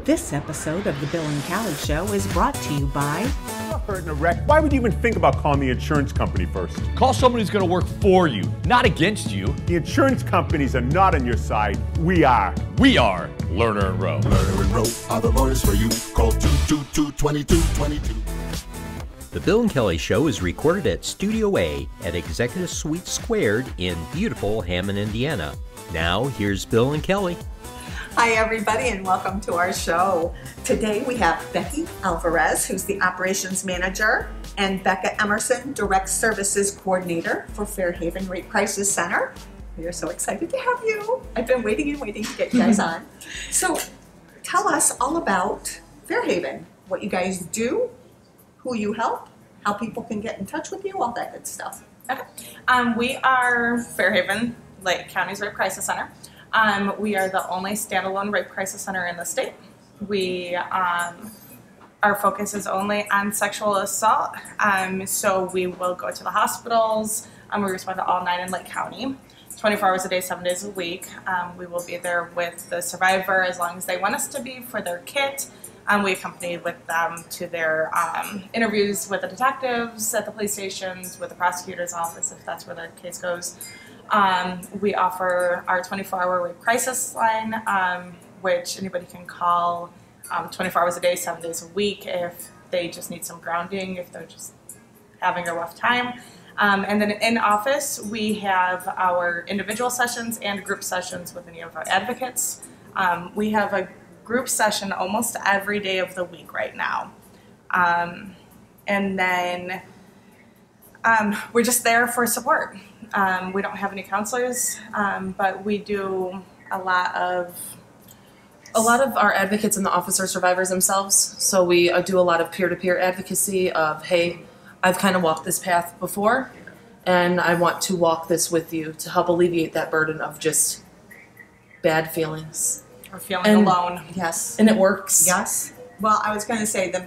This episode of The Bill and Callie Show is brought to you by... You're hurt in a wreck. Why would you even think about calling the insurance company first? Call someone who's going to work for you, not against you. The insurance companies are not on your side. We are. We are Lerner and Rowe. Lerner and Rowe are the lawyers for you. Call 222-2222. The Bill and Kelly Show is recorded at Studio A at Executive Suite Squared in beautiful Hammond, Indiana. Now, here's Bill and Kelly. Hi, everybody, and welcome to our show. Today we have Becky Alvarez, who's the Operations Manager, and Becca Emerson, Direct Services Coordinator for Fairhaven Rape Crisis Center. We are so excited to have you. I've been waiting and waiting to get you guys on. So tell us all about Fairhaven, what you guys do, who you help, how people can get in touch with you, all that good stuff. Okay. We are Fairhaven Lake County's Rape Crisis Center. We are the only standalone rape crisis center in the state. We, our focus is only on sexual assault. So we will go to the hospitals. We respond to all 9 in Lake County, 24 hours a day, 7 days a week. We will be there with the survivor as long as they want us to be for their kit. We accompany with them to their interviews with the detectives at the police stations, with the prosecutor's office if that's where the case goes. We offer our 24-hour rape crisis line, which anybody can call 24 hours a day, 7 days a week if they just need some grounding, if they're just having a rough time. And then in office, we have our individual sessions and group sessions with any of our advocates. We have a group session almost every day of the week right now. And then we're just there for support. We don't have any counselors, but we do a lot of our advocates in the office are survivors themselves. So we do a lot of peer-to-peer advocacy of, hey, I've kind of walked this path before, and I want to walk this with you to help alleviate that burden of just bad feelings. Or feeling alone. Yes. And it works. Yes. Well, I was going to say the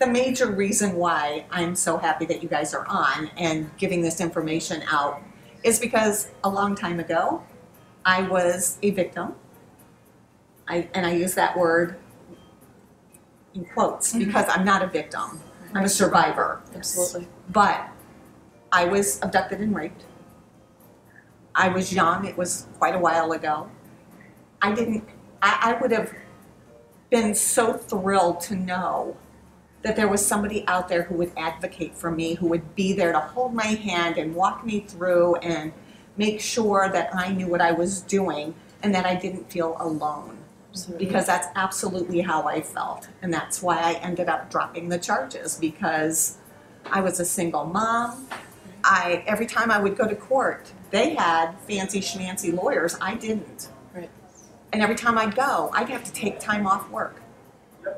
major reason why I'm so happy that you guys are on and giving this information out is because a long time ago, I was a victim. And I use that word in quotes because I'm not a victim. I'm a survivor. Absolutely. But I was abducted and raped. I was young. It was quite a while ago. I would have been so thrilled to know that there was somebody out there who would advocate for me, who would be there to hold my hand and walk me through and make sure that I knew what I was doing and that I didn't feel alone. Absolutely. Because that's absolutely how I felt. And that's why I ended up dropping the charges, because I was a single mom. Every time I would go to court, they had fancy schmancy lawyers. I didn't. Right. And every time I'd go, I'd have to take time off work.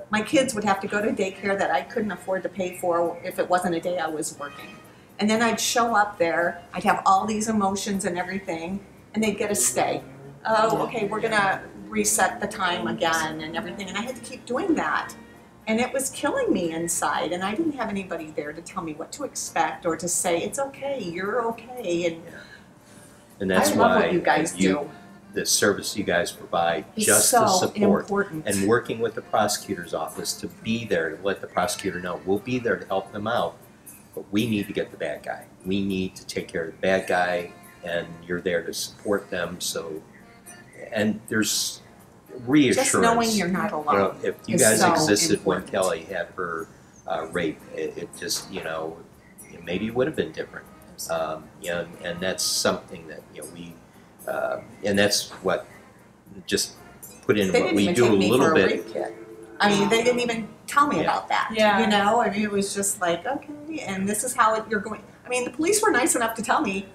My kids would have to go to daycare that I couldn't afford to pay for if it wasn't a day I was working. And then I'd show up there, I'd have all these emotions and everything, and they'd get a stay. Oh, okay, we're gonna reset the time again and everything. And I had to keep doing that. And it was killing me inside, and I didn't have anybody there to tell me what to expect or to say, it's okay, you're okay. And that's I love why what you guys do. The service you guys provide, It's just so the support important. and working with the prosecutor's office to be there to let the prosecutor know we'll be there to help them out, but we need to get the bad guy. We need to take care of the bad guy, and you're there to support them. So, and there's reassurance. Just knowing you're not alone. You know, if you is guys so existed important. when Kelly had her rape, it just, maybe it would have been different. And that's something that we. And that's what just put in what we do a little bit. I mean, they didn't even tell me about that. Yeah. I mean, it was just like, okay, and this is how you're going. I mean, the police were nice enough to tell me,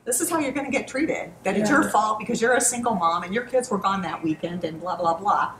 this is how you're going to get treated. That it's your fault because you're a single mom and your kids were gone that weekend and blah, blah, blah.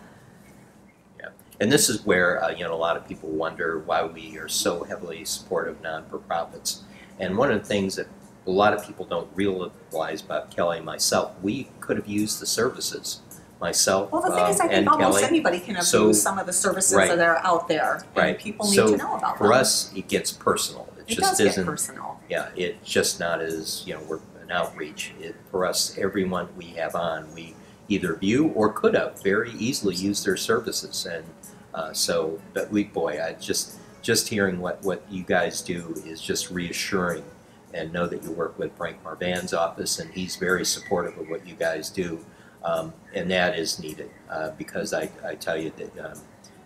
Yeah. And this is where, a lot of people wonder why we are so heavily supportive of non-for-profits. And one of the things that a lot of people don't realize about Kelly and myself, we could have used the services. Myself Well, the thing is, I think almost anybody can abuse some of the services that are out there, and people need to know about them. For us, it gets personal. It just isn't personal. Yeah, it's just not as, we're an outreach. For us, everyone we have on, we either view or could have very easily used their services. And but I just hearing what you guys do is just reassuring, and know that you work with Frank Marvan's office, and he's very supportive of what you guys do, and that is needed because I tell you that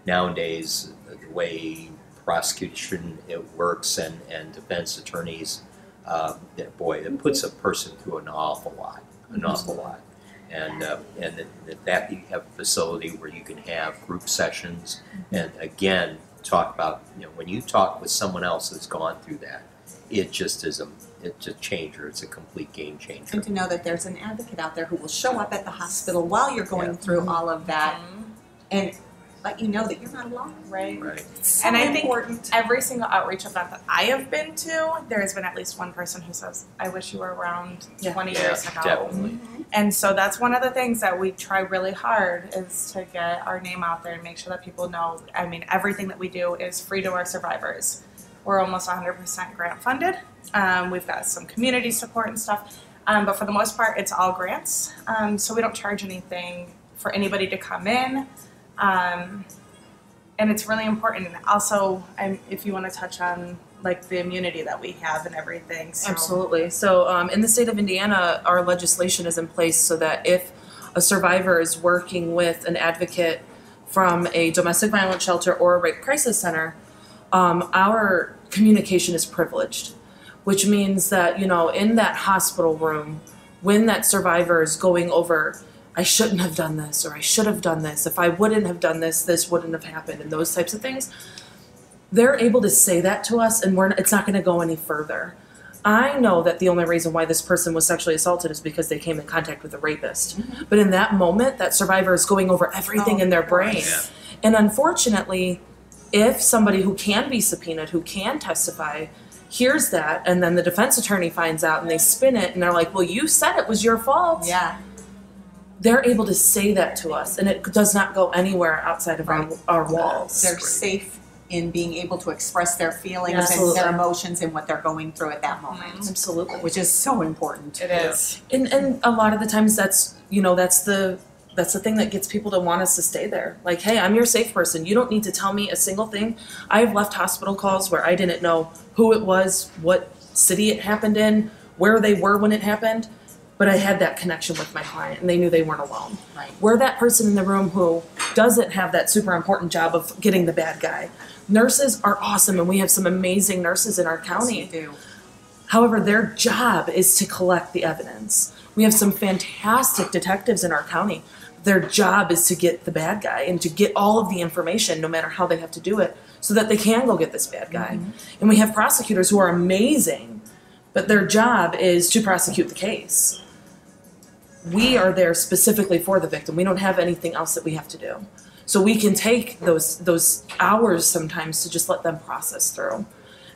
nowadays the way prosecution it works and defense attorneys, it puts a person through an awful lot. And that you have a facility where you can have group sessions, and again talk about, when you talk with someone else that's gone through that, it's a changer. It's a complete game changer. And to know that there's an advocate out there who will show up at the hospital while you're going through all of that, and let you know that you're not alone. Right. So and I important. think every single outreach event that I have been to, there has been at least one person who says, I wish you were around 20 years ago. Definitely. And so that's one of the things that we try really hard is to get our name out there and make sure that people know. I mean, everything that we do is free to our survivors. We're almost 100% grant funded. We've got some community support and stuff. But for the most part, it's all grants. So we don't charge anything for anybody to come in. And it's really important. Also, if you want to touch on like the immunity that we have and everything. So. Absolutely. So in the state of Indiana, our legislation is in place so that if a survivor is working with an advocate from a domestic violence shelter or a rape crisis center, our communication is privileged, which means that, in that hospital room, when that survivor is going over, I shouldn't have done this, or I should have done this. If I wouldn't have done this, this wouldn't have happened, and those types of things. They're able to say that to us, and it's not going to go any further. I know that the only reason why this person was sexually assaulted is because they came in contact with a rapist. But in that moment, that survivor is going over everything in their brain. Yeah. And unfortunately, if somebody who can be subpoenaed, who can testify, hears that, and then the defense attorney finds out and they spin it and they're like, well, you said it was your fault. Yeah. They're able to say that to us, and it does not go anywhere outside of our walls. They're safe in being able to express their feelings Absolutely. and their emotions and what they're going through at that moment. Absolutely. Which is so important. It is. And a lot of the times that's the thing that gets people to want us to stay there. Like, hey, I'm your safe person. You don't need to tell me a single thing. I have left hospital calls where I didn't know who it was, what city it happened in, where they were when it happened, but I had that connection with my client and they knew they weren't alone. Right. We're that person in the room who doesn't have that super important job of getting the bad guy. Nurses are awesome, and we have some amazing nurses in our county. Yes, we do. However, their job is to collect the evidence. We have some fantastic detectives in our county. Their job is to get the bad guy and to get all of the information, no matter how they have to do it, so that they can go get this bad guy. And we have prosecutors who are amazing, but their job is to prosecute the case. We are there specifically for the victim. We don't have anything else that we have to do. So we can take those hours sometimes to just let them process through.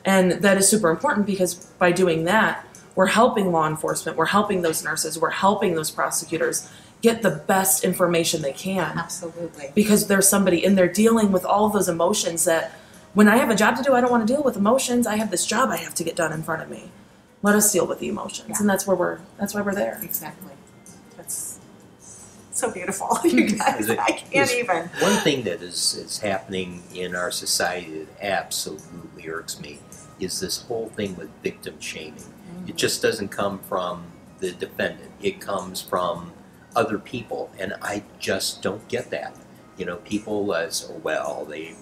And that is super important, because by doing that, we're helping law enforcement, we're helping those nurses, we're helping those prosecutors get the best information they can. Absolutely. Because there's somebody in there dealing with all of those emotions that, when I have a job to do, I don't want to deal with emotions. I have this job I have to get done in front of me. Let us deal with the emotions. Yeah. And that's why we're there. Exactly. That's so beautiful. You guys, I can't even. One thing that is happening in our society that absolutely irks me is this whole thing with victim shaming. It just doesn't come from the defendant. It comes from other people, and I just don't get that. People say, well, the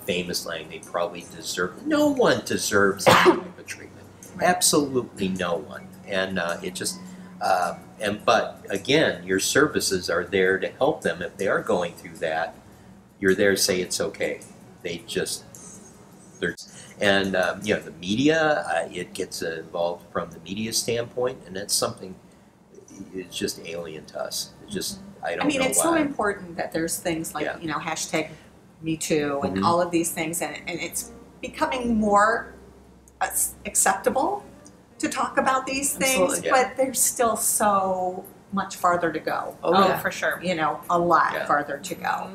famous line, they probably deserve. No one deserves that type of treatment. Absolutely no one. And it just. But again, your services are there to help them if they are going through that. You're there to say it's okay. The media, it gets involved from the media standpoint, and that's something. It's just alien to us. It's just I don't know why. It's so important that there's things like hashtag Me Too and all of these things, and it's becoming more acceptable to talk about these things, but there's still so much farther to go. Oh, for sure. A lot farther to go.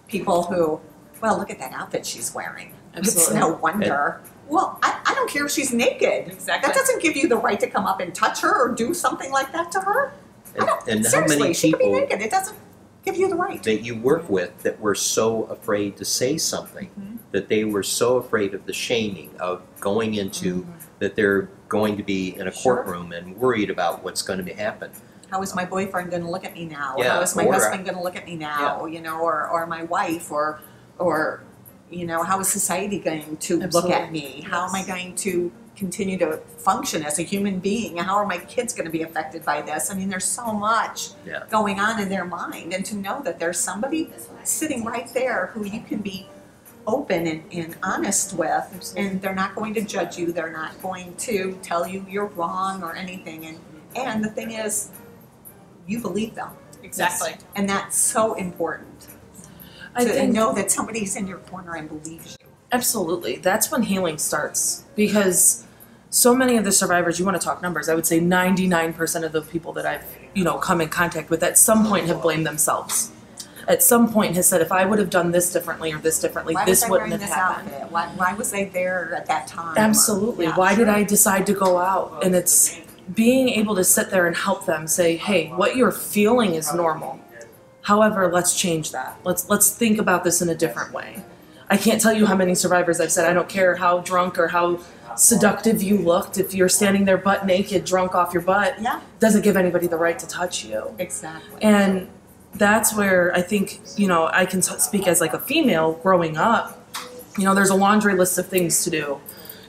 People who, well, look at that outfit she's wearing. Absolutely. It's no wonder. Well, I don't care if she's naked. Exactly. That doesn't give you the right to come up and touch her or do something like that to her. And how Seriously, many she could be people naked. It doesn't give you the right. that you work with that were so afraid to say something, that they were so afraid of the shaming of going into that they're going to be in a courtroom and worried about what's going to happen. How is my boyfriend going to look at me now? Yeah, How is my or- husband going to look at me now? You know, or my wife, or you know, how is society going to look at me? How am I going to continue to function as a human being? How are my kids going to be affected by this? I mean, there's so much going on in their mind, and to know that there's somebody sitting right there who you can be open and honest with, and they're not going to judge you. They're not going to tell you you're wrong or anything. And the thing is, you believe them. Exactly. And that's so important. To know that somebody's in your corner and believes you. Absolutely. That's when healing starts, because so many of the survivors, you want to talk numbers, I would say 99% of the people that I've, come in contact with at some point have blamed themselves. At some point has said, if I would have done this differently or this differently, this wouldn't have happened. Why was I there at that time? Absolutely. Why did I decide to go out? And it's being able to sit there and help them say, hey, what you're feeling is normal. However, let's change that. Let's think about this in a different way. I can't tell you how many survivors I've said, I don't care how drunk or how seductive you looked, if you're standing there butt naked, drunk off your butt, doesn't give anybody the right to touch you. Exactly. And that's where I think, I can speak as like a female growing up. There's a laundry list of things to do.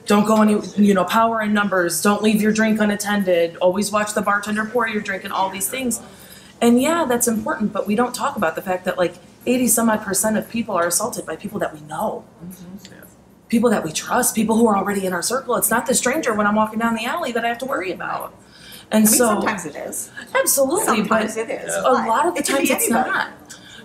Don't go any, power in numbers. Don't leave your drink unattended. Always watch the bartender pour your drink and all these things. And yeah, that's important, but we don't talk about the fact that like 80% of people are assaulted by people that we know. People that we trust, people who are already in our circle. It's not the stranger when I'm walking down the alley that I have to worry about. And sometimes it is. Absolutely. Sometimes it is. A lot of the times it's not.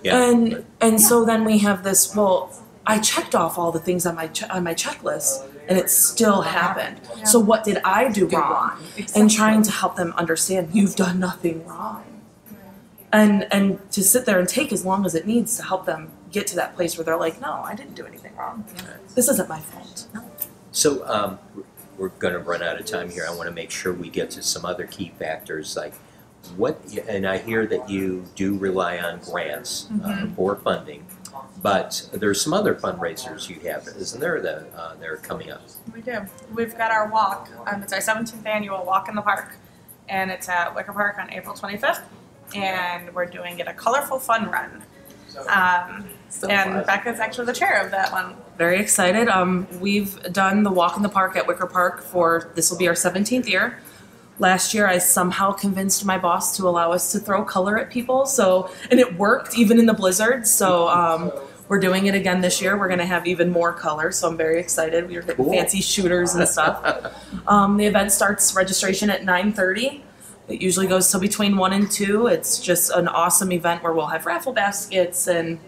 Yeah. And so then we have this, well, I checked off all the things on my checklist and it still happened. Yeah. So what did I do wrong? Exactly. And trying to help them understand you've done nothing wrong. And to sit there and take as long as it needs to help them get to that place where they're like, no, I didn't do anything wrong. This isn't my fault. No. So we're going to run out of time here. I want to make sure we get to some other key factors, like and I hear that you do rely on grants for funding, but there's some other fundraisers you have, isn't there, that they're coming up? We do. We've got our walk. It's our 17th annual Walk in the Park, and it's at Wicker Park on April 25th. And we're doing it a colorful fun run. And Becca's actually the chair of that one. Very excited. We've done the Walk in the Park at Wicker Park this will be our 17th year. Last year I somehow convinced my boss to allow us to throw color at people, and it worked even in the blizzard. So we're doing it again this year. We're going to have even more color, so I'm very excited. We're getting fancy shooters and stuff. The event starts registration at 9:30. It usually goes till between 1 and 2. It's just an awesome event where we'll have raffle baskets and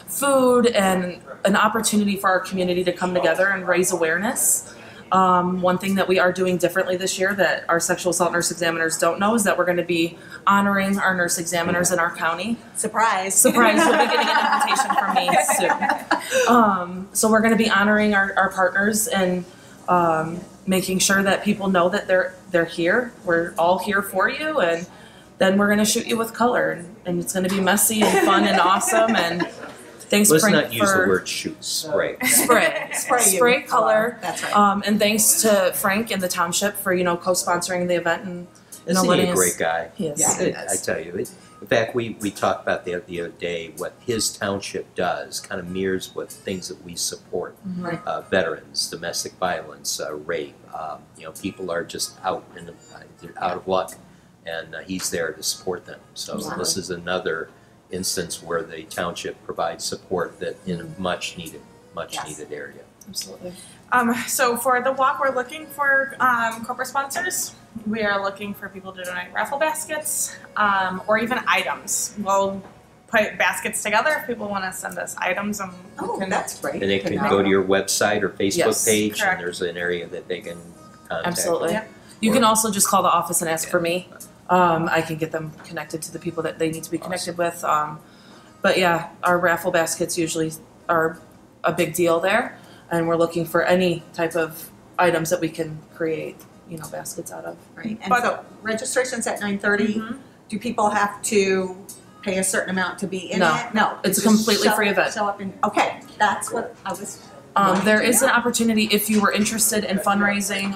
food and an opportunity for our community to come together and raise awareness. One thing that we are doing differently this year that our sexual assault nurse examiners don't know is that we're going to be honoring our nurse examiners in our county. Surprise. Surprise, you'll be getting an invitation from me soon. So we're going to be honoring our partners and making sure that people know that they're here. We're all here for you, and then we're going to shoot you with color, and it's going to be messy and fun and awesome. And thanks, Let's Frank, not use the word shoot. Spray. Spray color. That's right. And thanks to Frank and the township for co-sponsoring the event and Isn't letting he a great guy? He is. Yeah, I tell you. In fact, we talked about the other day what his township does kind of mirrors what things that we support. Veterans, domestic violence, rape. People are just out they're out of luck, and he's there to support them. So this is another instance where the township provides support that in a much needed area. Absolutely. So for the walk, we're looking for corporate sponsors. We are looking for people to donate raffle baskets or even items. We'll put baskets together if people want to send us items. And that's great. And they can go to your website or Facebook page, correct. and there's an area that they can contact. Absolutely. Yep. You can also just call the office and ask for me. I can get them connected to the people that they need to be connected with. But yeah, our raffle baskets usually are a big deal there, and we're looking for any type of items that we can create, baskets out of. Right. And so registration's at 9:30. Do people have to pay a certain amont to be in No. it? No. It's a just completely free event. Show up and, okay, that's what I was. There is an opportunity if you were interested in fundraising,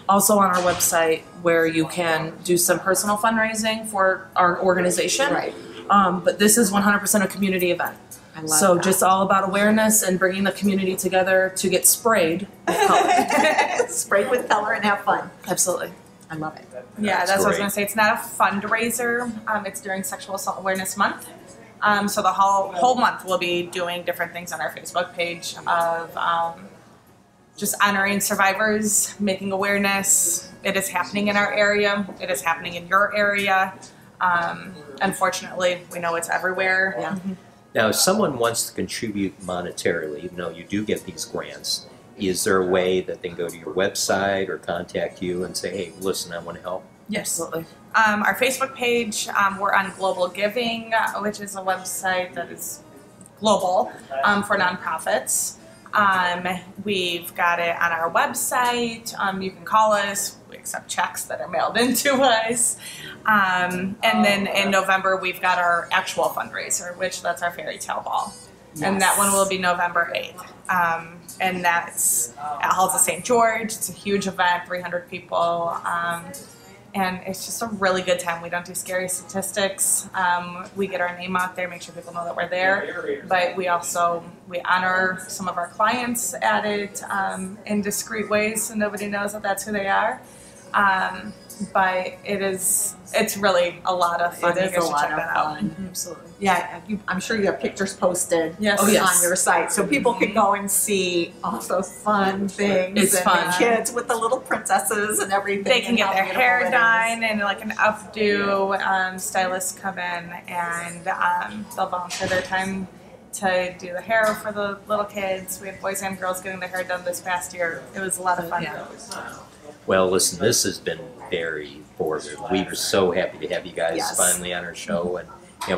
also on our website, where you can do some personal fundraising for our organization. Right. But this is 100% a community event. I love So that. just all about awareness and bringing the community together to get sprayed with color. Spray with color and have fun. Absolutely. I love it. Yeah, that's what I was great. going to say. It's not a fundraiser. It's during Sexual Assault Awareness Month. So the whole month we'll be doing different things on our Facebook page of just honoring survivors, making awareness. It is happening in our area. It is happening in your area. Unfortunately, we know it's everywhere. Yeah. Now, if someone wants to contribute monetarily, even though you do get these grants, is there a way that they can go to your website or contact you and say, hey, listen, I want to help? Yes. Absolutely. Our Facebook page, we're on Global Giving, which is a website that is global for nonprofits. We've got it on our website. You can call us. We accept checks that are mailed into us. And then in November, we've got our actual fundraiser, which that's our fairy tale ball. And that one will be November 8th. And that's at Halls of St. George. It's a huge event, 300 people. And it's just a really good time. We don't do scary statistics. We get our name out there, make sure people know that we're there. But we honor some of our clients at it in discreet ways so nobody knows that that's who they are. But it's really a lot of fun. It You is guys a should lot check of that out. fun. Absolutely. Yeah, I'm sure you have pictures posted Yes. Oh, yes. on your site, so people can go and see all those fun things. It's and fun. The kids with the little princesses and everything. They can and get how their beautiful hair it is. done and like an updo. Stylists come in and they'll volunteer their time to do the hair for the little kids. We had boys and girls getting their hair done this past year. It was a lot of fun. Yeah. Well, listen, this has been very informative. We were so happy to have you guys Yes. finally on our show. And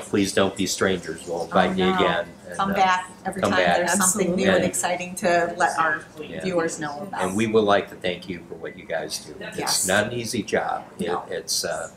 please don't be strangers. We'll invite you no. again. Come And, back every come time back. there's something new Absolutely. and exciting to let our Yeah. viewers know about. And we would like to thank you for what you guys do. Yes. It's not an easy job. No. It's a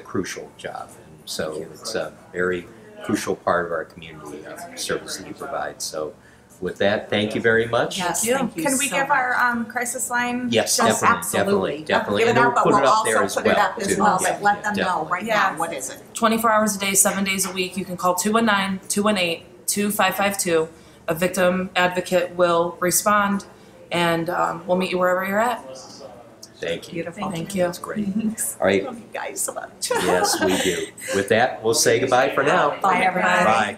crucial job. And so it's a very crucial part of our community service that you provide. So with that, thank you very much. Yes, you. thank you Can we so give much. our crisis line? Yes, Yes, definitely. Give And it we'll out, but put we'll it up also there as put well. it up as too. well. Yeah, But let them know definitely. right Yeah. now. What is it? 24 hours a day, 7 days a week. You can call 219-218-2552. A victim advocate will respond, and we'll meet you wherever you're at. Thank you. Beautiful. Thank you. That's great. All right. Love you guys so much. Yes, we do. With that, we'll say goodbye for now. Bye, everybody. Bye.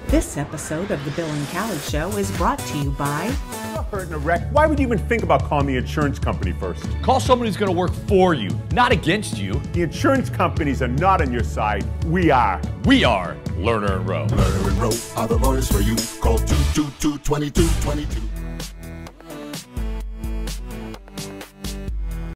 This episode of The Bill and Callie Show is brought to you by You're hurt in a wreck. Why would you even think about calling the insurance company first? Call someone who's going to work for you, not against you. The insurance companies are not on your side. We are. We are Lerner and Rowe. Lerner and Rowe are the lawyers for you. Call 222-2222.